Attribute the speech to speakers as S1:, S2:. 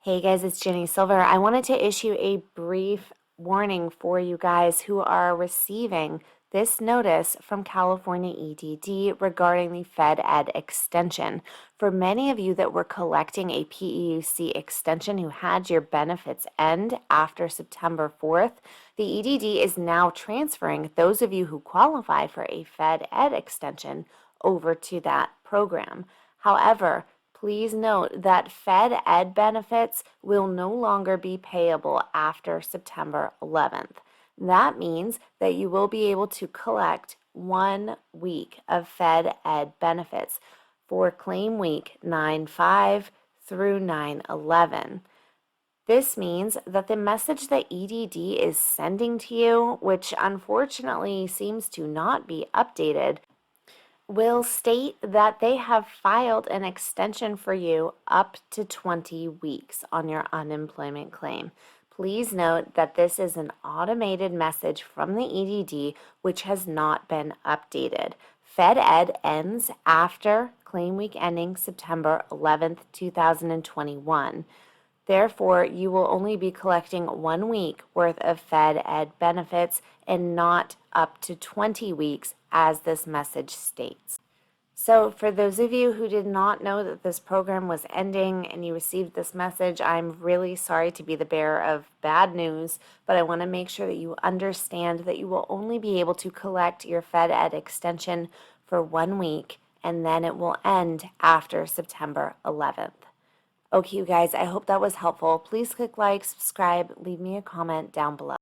S1: Hey guys, it's Jenny Silver. I wanted to issue a brief warning for you guys who are receiving this notice from California EDD regarding the FedEd extension. For many of you that were collecting a PEUC extension who had your benefits end after September 4th, the EDD is now transferring those of you who qualify for a FedEd extension over to that program. However, please note that FedEd benefits will no longer be payable after September 11th. That means that you will be able to collect 1 week of FedEd benefits for claim week 9/5 through 9/11. This means that the message that EDD is sending to you, which unfortunately seems to not be updated, will state that they have filed an extension for you up to 20 weeks on your unemployment claim. Please note that this is an automated message from the EDD which has not been updated. FedEd ends after claim week ending September 11th, 2021. Therefore, you will only be collecting 1 week worth of FedEd benefits and not up to 20 weeks as this message states. So for those of you who did not know that this program was ending and you received this message, I'm really sorry to be the bearer of bad news, but I want to make sure that you understand that you will only be able to collect your FedEd extension for 1 week and then it will end after September 11th. Okay, you guys, I hope that was helpful. Please click like, subscribe, leave me a comment down below.